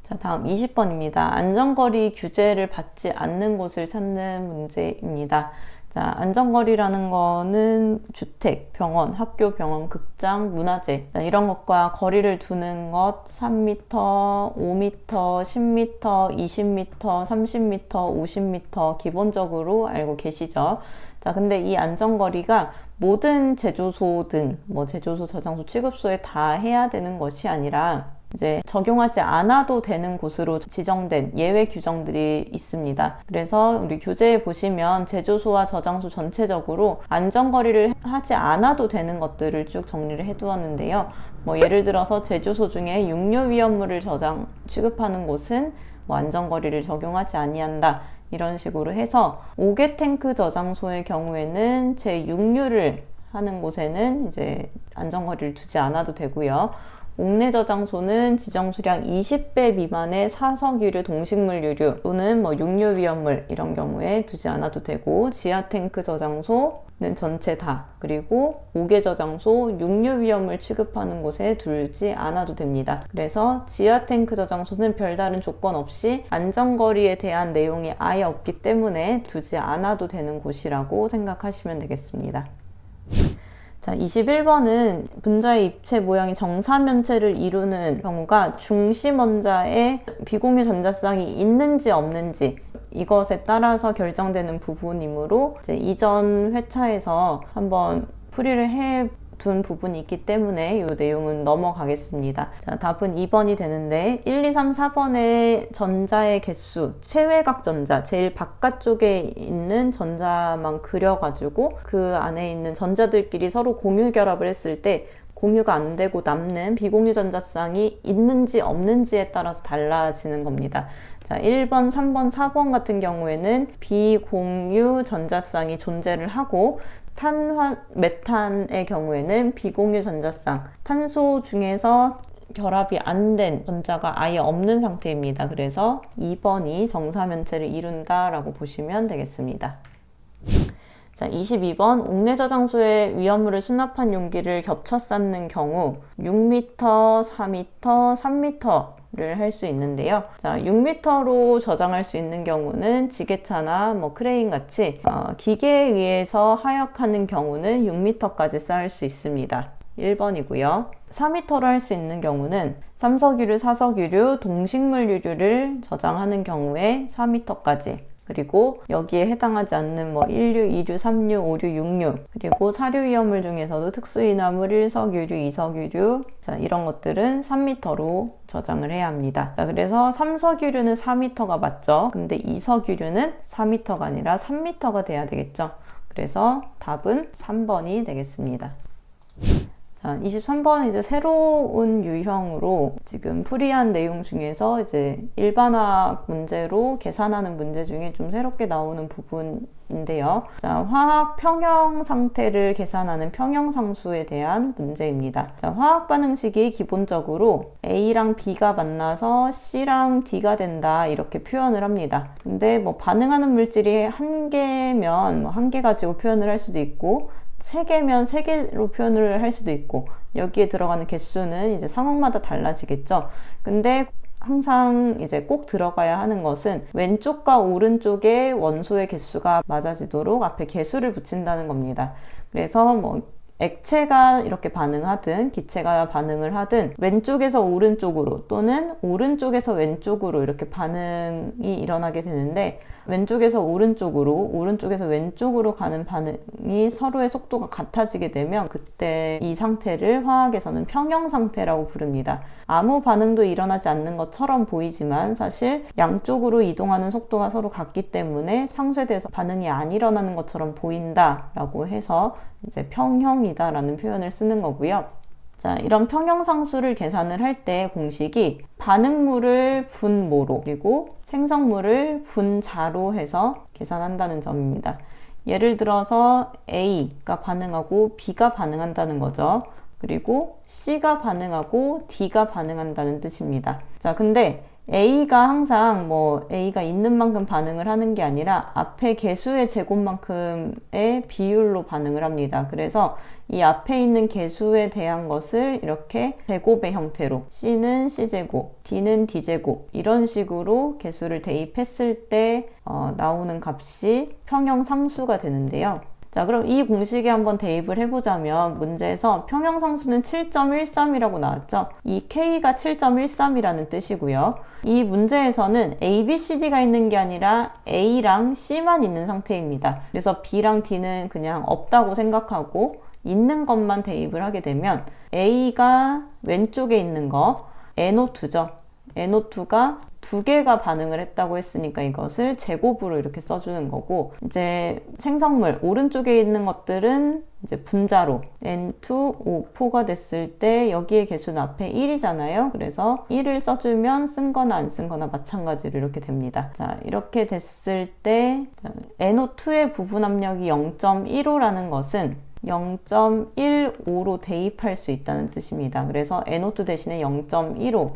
자, 다음 20번입니다. 안전거리 규제를 받지 않는 곳을 찾는 문제입니다. 자, 안전거리라는 거는 주택, 병원, 학교, 병원, 극장, 문화재 이런 것과 거리를 두는 것 3m, 5m, 10m, 20m, 30m, 50m 기본적으로 알고 계시죠? 자, 근데 이 안전거리가 모든 제조소든 제조소, 저장소, 취급소에 다 해야 되는 것이 아니라 이제 적용하지 않아도 되는 곳으로 지정된 예외 규정들이 있습니다. 그래서 우리 교재에 보시면 제조소와 저장소 전체적으로 안전거리를 하지 않아도 되는 것들을 쭉 정리를 해두었는데요. 예를 들어서 제조소 중에 육류위험물을 취급하는 곳은 안전거리를 적용하지 아니한다. 이런 식으로 해서 5개 탱크 저장소의 경우에는 제6류를 하는 곳에는 이제 안전거리를 두지 않아도 되고요. 옥내 저장소는 지정 수량 20배 미만의 사석유류, 동식물유류 또는 육류위험물 이런 경우에 두지 않아도 되고, 지하 탱크 저장소는 전체 다, 그리고 5개 저장소 육류위험물 취급하는 곳에 두지 않아도 됩니다. 그래서 지하 탱크 저장소는 별다른 조건 없이 안전거리에 대한 내용이 아예 없기 때문에 두지 않아도 되는 곳이라고 생각하시면 되겠습니다. 자, 21번은 분자의 입체 모양이 정사면체를 이루는 경우가 중심 원자에 비공유 전자쌍이 있는지 없는지 이것에 따라서 결정되는 부분이므로 이제 이전 회차에서 한번 풀이를 해둔 부분이 있기 때문에 이 내용은 넘어가겠습니다. 자, 답은 2번이 되는데 1, 2, 3, 4번의 전자의 개수, 체외각 전자, 제일 바깥쪽에 있는 전자만 그려가지고 그 안에 있는 전자들끼리 서로 공유 결합을 했을 때 공유가 안 되고 남는 비공유 전자쌍이 있는지 없는지에 따라서 달라지는 겁니다. 자, 1번, 3번, 4번 같은 경우에는 비공유 전자쌍이 존재를 하고, 메탄의 경우에는 비공유 전자쌍, 탄소 중에서 결합이 안 된 전자가 아예 없는 상태입니다. 그래서 2번이 정사면체를 이룬다라고 보시면 되겠습니다. 자, 22번 옥내 저장소에 위험물을 수납한 용기를 겹쳐 쌓는 경우 6m, 4m, 3m를 할 수 있는데요. 자, 6m로 저장할 수 있는 경우는 지게차나 크레인 같이 기계에 의해서 하역하는 경우는 6m까지 쌓을 수 있습니다. 1번이고요. 4m로 할 수 있는 경우는 삼석유류, 사석유류, 동식물유류를 저장하는 경우에 4m까지, 그리고 여기에 해당하지 않는 1류, 2류, 3류, 5류, 6류, 그리고 사류 위험물 중에서도 특수인화물 1석유류, 2석유류, 자, 이런 것들은 3m로 저장을 해야 합니다. 자, 그래서 3석유류는 4m가 맞죠? 근데 2석유류는 4m가 아니라 3m가 돼야 되겠죠? 그래서 답은 3번이 되겠습니다. 자, 23번은 이제 새로운 유형으로 지금 풀이한 내용 중에서 이제 일반화학 문제로 계산하는 문제 중에 좀 새롭게 나오는 부분인데요. 자, 화학 평형 상태를 계산하는 평형상수에 대한 문제입니다. 자, 화학 반응식이 기본적으로 A랑 B가 만나서 C랑 D가 된다 이렇게 표현을 합니다. 근데 반응하는 물질이 한 개면 한 개 가지고 표현을 할 수도 있고, 3개면 3개로 표현을 할 수도 있고, 여기에 들어가는 개수는 이제 상황마다 달라지겠죠. 근데 항상 이제 꼭 들어가야 하는 것은 왼쪽과 오른쪽의 원소의 개수가 맞아지도록 앞에 개수를 붙인다는 겁니다. 그래서 액체가 이렇게 반응하든 기체가 반응을 하든 왼쪽에서 오른쪽으로 또는 오른쪽에서 왼쪽으로 이렇게 반응이 일어나게 되는데, 왼쪽에서 오른쪽으로, 오른쪽에서 왼쪽으로 가는 반응이 서로의 속도가 같아지게 되면 그때 이 상태를 화학에서는 평형 상태라고 부릅니다. 아무 반응도 일어나지 않는 것처럼 보이지만 사실 양쪽으로 이동하는 속도가 서로 같기 때문에 상쇄돼서 반응이 안 일어나는 것처럼 보인다라고 해서 이제 평형이다라는 표현을 쓰는 거고요. 자, 이런 평형상수를 계산을 할 때 공식이 반응물을 분모로 그리고 생성물을 분자로 해서 계산한다는 점입니다. 예를 들어서 A가 반응하고 B가 반응한다는 거죠. 그리고 C가 반응하고 D가 반응한다는 뜻입니다. 자, 근데 A가 항상 뭐 A가 있는 만큼 반응을 하는 게 아니라 앞에 개수의 제곱만큼의 비율로 반응을 합니다. 그래서 이 앞에 있는 개수에 대한 것을 이렇게 제곱의 형태로 C는 C제곱, D는 D제곱 이런 식으로 개수를 대입했을 때 나오는 값이 평형상수가 되는데요. 자, 그럼 이 공식에 한번 대입을 해보자면 문제에서 평형상수는 7.13이라고 나왔죠. 이 K가 7.13이라는 뜻이고요. 이 문제에서는 A, B, C, D가 있는 게 아니라 A랑 C만 있는 상태입니다. 그래서 B랑 D는 그냥 없다고 생각하고 있는 것만 대입을 하게 되면 A가 왼쪽에 있는 거 NO2죠. NO2가 두 개가 반응을 했다고 했으니까 이것을 제곱으로 이렇게 써주는 거고, 이제 생성물 오른쪽에 있는 것들은 이제 분자로 N2O4가 됐을 때 여기에 개수는 앞에 1이잖아요. 그래서 1을 써주면 쓴 거나 안 쓴 거나 마찬가지로 이렇게 됩니다. 자, 이렇게 됐을 때 NO2의 부분 압력이 0.15라는 것은 0.15로 대입할 수 있다는 뜻입니다. 그래서 NO2 대신에 0.15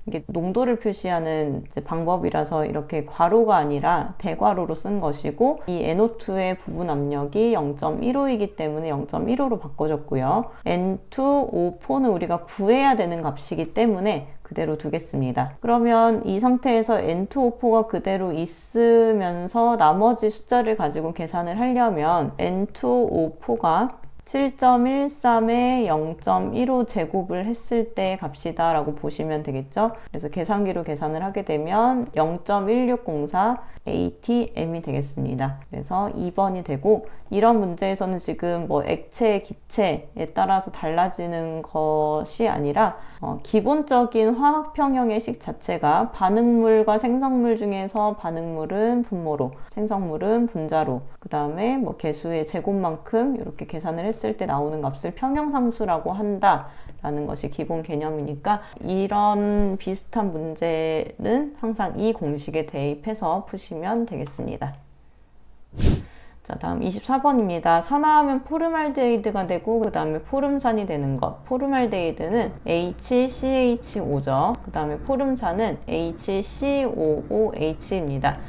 이게 농도를 표시하는 이제 방법이라서 이렇게 괄호가 아니라 대괄호로 쓴 것이고, 이 NO2의 부분 압력이 0.15이기 때문에 0.15로 바꿔줬고요. N2O4는 우리가 구해야 되는 값이기 때문에 그대로 두겠습니다. 그러면 이 상태에서 N2O4가 그대로 있으면서 나머지 숫자를 가지고 계산을 하려면 N2O4가 7.13에 0.15 제곱을 했을 때 값이다 라고 보시면 되겠죠. 그래서 계산기로 계산을 하게 되면 0.1604 ATM이 되겠습니다. 그래서 2번이 되고, 이런 문제에서는 지금 뭐 액체, 기체에 따라서 달라지는 것이 아니라 기본적인 화학 평형의 식 자체가 반응물과 생성물 중에서 반응물은 분모로, 생성물은 분자로, 그 다음에 뭐 개수의 제곱만큼 이렇게 계산을 했을 때 나오는 값을 평형상수라고 한다 라는 것이 기본 개념이니까, 이런 비슷한 문제는 항상 이 공식에 대입해서 푸시면 되겠습니다. 자, 다음 24번입니다. 산화하면 포름알데히드가 되고 그 다음에 포름산이 되는 것. 포름알데히드는 HCH5죠. 그 다음에 포름산은 HCOOH입니다.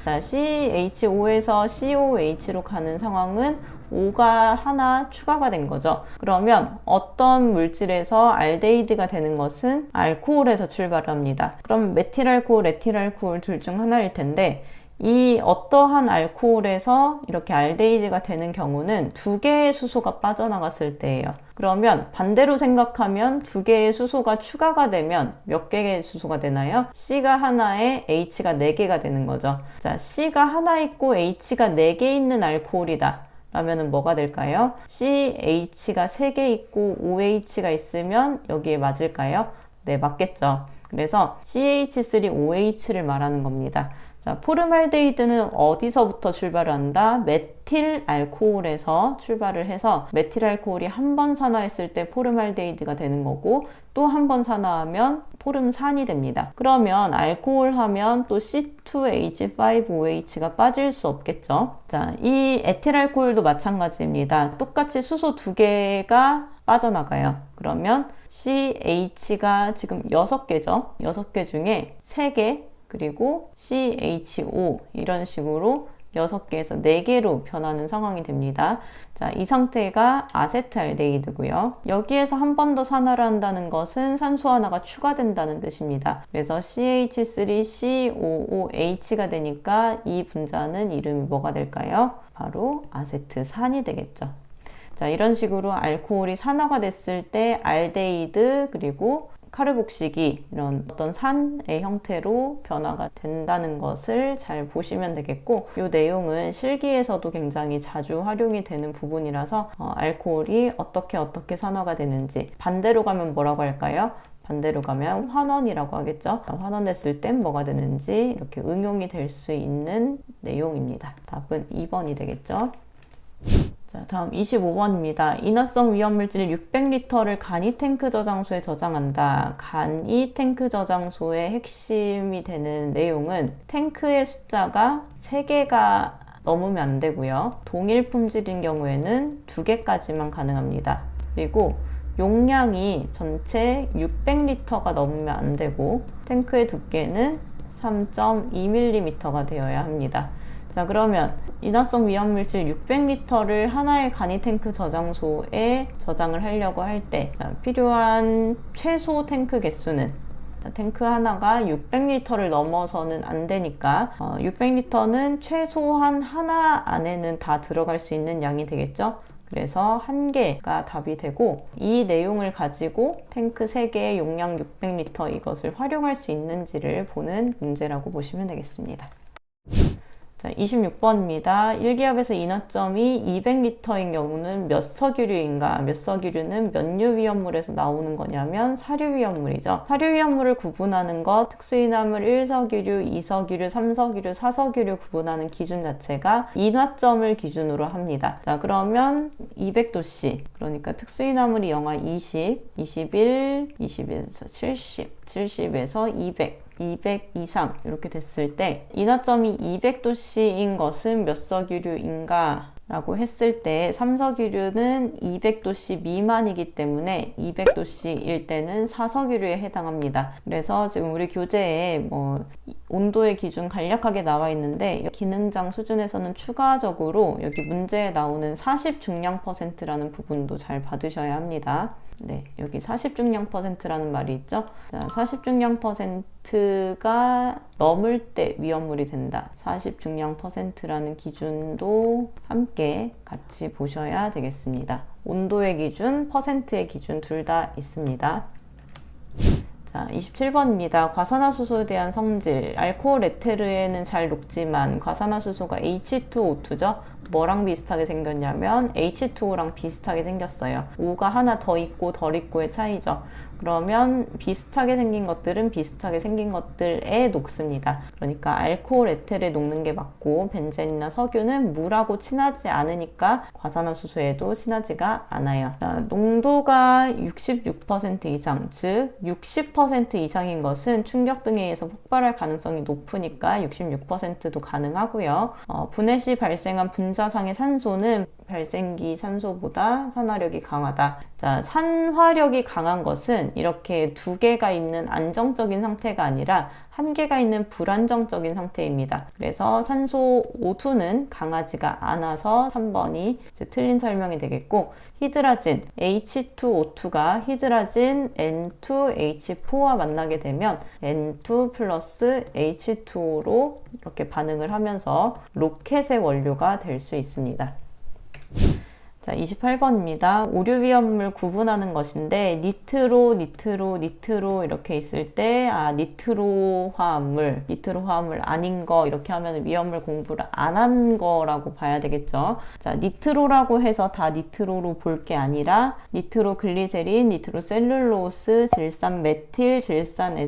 자, CH5에서 COOH로 가는 상황은 O가 하나 추가가 된 거죠. 그러면 어떤 물질에서 알데히드가 되는 것은 알코올에서 출발을 합니다. 그럼 메틸알코올, 에틸알코올 둘 중 하나일 텐데, 이 어떠한 알코올에서 이렇게 알데히드가 되는 경우는 두 개의 수소가 빠져나갔을 때예요. 그러면 반대로 생각하면 두 개의 수소가 추가가 되면 몇 개의 수소가 되나요? C가 하나에 H가 4개가 되는 거죠. 자, C가 하나 있고 H가 4개 있는 알코올이다 라면은 뭐가 될까요? CH가 3개 있고 OH가 있으면 여기에 맞을까요? 네, 맞겠죠. 그래서 CH3OH를 말하는 겁니다. 자, 포름알데히드는 어디서부터 출발을 한다? 메틸알코올에서 출발을 해서 메틸알코올이 한 번 산화했을 때 포름알데히드가 되는 거고, 또 한 번 산화하면 포름산이 됩니다. 그러면 알코올 하면 또 C2H5OH가 빠질 수 없겠죠. 자, 이 에틸알코올도 마찬가지입니다. 똑같이 수소 2개가 빠져나가요. 그러면 CH가 지금 6개죠. 6개 중에 3개, 그리고 CHO 이런 식으로 6개에서 4개로 변하는 상황이 됩니다. 자, 이 상태가 아세트알데히드고요. 여기에서 한 번 더 산화를 한다는 것은 산소 하나가 추가된다는 뜻입니다. 그래서 CH3COOH가 되니까 이 분자는 이름이 뭐가 될까요? 바로 아세트산이 되겠죠. 자, 이런 식으로 알코올이 산화가 됐을 때 알데히드 그리고 카르복식이 이런 어떤 산의 형태로 변화가 된다는 것을 잘 보시면 되겠고, 이 내용은 실기에서도 굉장히 자주 활용이 되는 부분이라서 알코올이 어떻게 산화가 되는지, 반대로 가면 뭐라고 할까요? 반대로 가면 환원이라고 하겠죠. 환원됐을 땐 뭐가 되는지 이렇게 응용이 될 수 있는 내용입니다. 답은 2번이 되겠죠. 자, 다음 25번입니다. 인화성 위험물질 600리터를 간이 탱크 저장소에 저장한다. 간이 탱크 저장소의 핵심이 되는 내용은 탱크의 숫자가 3개가 넘으면 안 되고요. 동일 품질인 경우에는 2개까지만 가능합니다. 그리고 용량이 전체 600리터가 넘으면 안 되고, 탱크의 두께는 3.2mm가 되어야 합니다. 자, 그러면 인화성 위험물질 600L를 하나의 간이 탱크 저장소에 저장을 하려고 할 때 필요한 최소 탱크 개수는, 탱크 하나가 600L를 넘어서는 안 되니까 600L는 최소한 하나 안에는 다 들어갈 수 있는 양이 되겠죠. 그래서 1개가 답이 되고, 이 내용을 가지고 탱크 3개의 용량 600L 이것을 활용할 수 있는지를 보는 문제라고 보시면 되겠습니다. 자, 26번입니다. 1기압에서 인화점이 200L인 경우는 몇 석유류인가? 몇 석유류는 몇 류 위험물에서 나오는 거냐면 사류 위험물이죠. 사류 위험물을 구분하는 것, 특수인화물 1석유류, 2석유류, 3석유류, 4석유류 구분하는 기준 자체가 인화점을 기준으로 합니다. 자, 그러면 200도씨, 그러니까 특수인화물이 영하 20, 21, 20에서 70, 70에서 200, 200 이상 이렇게 됐을 때 인화점이 200도씨인 것은 몇 석유류인가 라고 했을 때 3석유류는 200도씨 미만이기 때문에 200도씨일 때는 4석유류에 해당합니다. 그래서 지금 우리 교재에 온도의 기준 간략하게 나와 있는데, 기능장 수준에서는 추가적으로 여기 문제에 나오는 40중량%라는 부분도 잘 받으셔야 합니다. 네, 여기 40중량%라는 말이 있죠. 자, 40중량%가 넘을 때 위험물이 된다. 40중량%라는 기준도 함께 같이 보셔야 되겠습니다. 온도의 기준, 퍼센트의 기준 둘 다 있습니다. 자, 27번입니다. 과산화수소에 대한 성질. 알코올 에테르에는 잘 녹지만 과산화수소가 H2O2죠. 뭐랑 비슷하게 생겼냐면 H2O랑 비슷하게 생겼어요. O가 하나 더 있고 덜 있고의 차이죠. 그러면 비슷하게 생긴 것들은 비슷하게 생긴 것들에 녹습니다. 그러니까 알코올 에테르에 녹는 게 맞고, 벤젠이나 석유는 물하고 친하지 않으니까 과산화수소에도 친하지가 않아요. 자, 농도가 66% 이상, 즉 60% 이상인 것은 충격 등에 의해서 폭발할 가능성이 높으니까 66%도 가능하고요. 분해 시 발생한 분자상의 산소는 발생기 산소보다 산화력이 강하다. 자, 산화력이 강한 것은 이렇게 2개가 있는 안정적인 상태가 아니라 1개가 있는 불안정적인 상태입니다. 그래서 산소 O2는 강하지가 않아서 3번이 이제 틀린 설명이 되겠고, 히드라진 H2O2가 히드라진 N2H4와 만나게 되면 N2 플러스 H2O로 이렇게 반응을 하면서 로켓의 원료가 될 수 있습니다. 자, 28번입니다. 오류 위험물 구분하는 것인데, 니트로 이렇게 있을 때, 니트로 화합물 아닌 거 이렇게 하면 위험물 공부를 안 한 거라고 봐야 되겠죠. 자, 니트로라고 해서 다 니트로로 볼 게 아니라 니트로 글리세린, 니트로 셀룰로스, 질산 메틸, 질산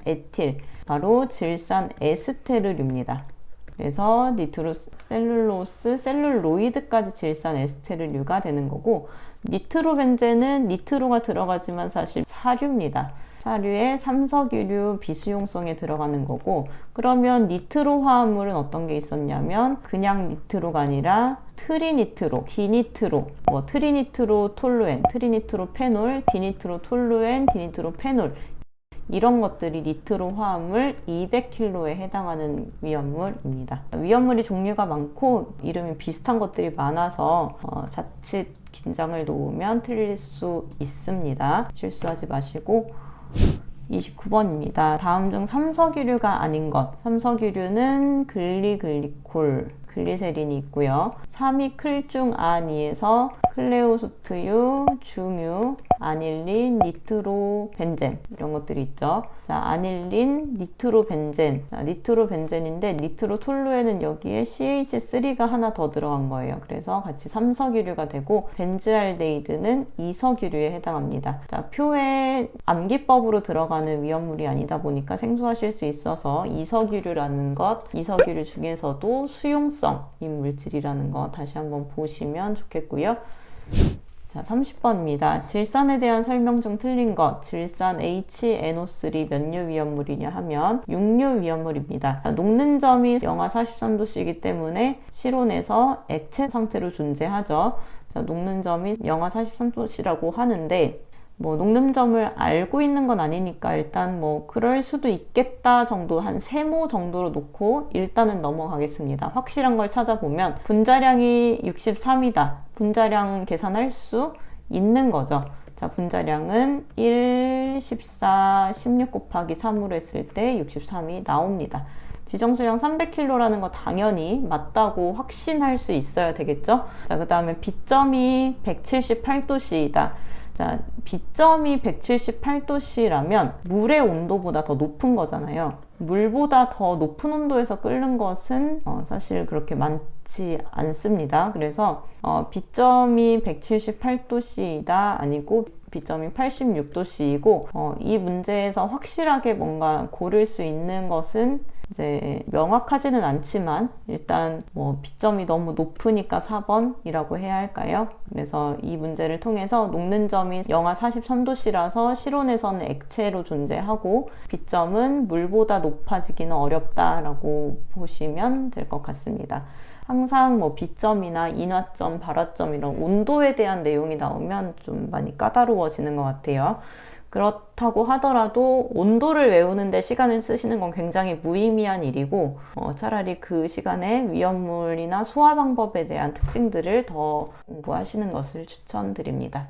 에틸, 바로 질산 에스테르류입니다. 그래서 니트로셀룰로스, 셀룰로이드까지 질산 에스테르류가 되는 거고, 니트로벤젠은 니트로가 들어가지만 사실 사류입니다. 사류에 삼석유류 비수용성에 들어가는 거고, 그러면 니트로 화합물은 어떤 게 있었냐면 그냥 니트로가 아니라 트리니트로, 디니트로, 트리니트로 톨루엔, 트리니트로 페놀, 디니트로 톨루엔, 디니트로 페놀, 이런 것들이 니트로 화합물 200kg에 해당하는 위험물입니다. 위험물이 종류가 많고 이름이 비슷한 것들이 많아서 자칫 긴장을 놓으면 틀릴 수 있습니다. 실수하지 마시고. 29번입니다. 다음 중 삼석유류가 아닌 것. 삼석유류는 글리글리콜, 글리세린이 있고요. 3위클중아니에서 클레오소트유, 중유, 아닐린, 니트로벤젠 이런 것들이 있죠. 자, 아닐린, 니트로벤젠. 자, 니트로벤젠인데 니트로톨루에는 여기에 CH3가 하나 더 들어간 거예요. 그래서 같이 삼석유류가 되고, 벤즈알데히드는 2석유류에 해당합니다. 자, 표에 암기법으로 들어가는 위험물이 아니다 보니까 생소하실 수 있어서 2석유류라는 것, 2석유류 중에서도 수용성인 물질이라는 거 다시 한번 보시면 좋겠고요. 자, 30번입니다. 질산에 대한 설명 중 틀린 것. 질산 HNO3 몇 류 위험물이냐 하면 6류 위험물입니다. 자, 녹는 점이 영하 43도씨이기 때문에 실온에서 액체 상태로 존재하죠. 자, 녹는 점이 영하 43도씨라고 하는데 뭐 녹는점을 알고 있는 건 아니니까 일단 뭐 그럴 수도 있겠다 정도, 한 세모 정도로 놓고 일단은 넘어가겠습니다. 확실한 걸 찾아보면 분자량이 63이다. 분자량 계산할 수 있는 거죠. 자, 분자량은 1, 14, 16 곱하기 3으로 했을 때 63이 나옵니다. 지정수량 300kg라는 거 당연히 맞다고 확신할 수 있어야 되겠죠? 자, 그 다음에 B점이 178도씨이다. 자, B점이 178도씨라면 물의 온도보다 더 높은 거잖아요. 물보다 더 높은 온도에서 끓는 것은 사실 그렇게 많지 않습니다. 그래서 B점이 178도씨이다 아니고 B점이 86도씨이고 이 문제에서 확실하게 뭔가 고를 수 있는 것은 이제 명확하지는 않지만 일단 뭐 B점이 너무 높으니까 4번이라고 해야 할까요? 그래서 이 문제를 통해서 녹는 점이 영하 43도씨라서 실온에서는 액체로 존재하고 B점은 물보다 높아지기는 어렵다라고 보시면 될 것 같습니다. 항상 뭐 B점이나 인화점, 발화점 이런 온도에 대한 내용이 나오면 좀 많이 까다로워지는 것 같아요. 그렇다고 하더라도 온도를 외우는데 시간을 쓰시는 건 굉장히 무의미한 일이고 차라리 그 시간에 위험물이나 소화 방법에 대한 특징들을 더 공부하시는 것을 추천드립니다.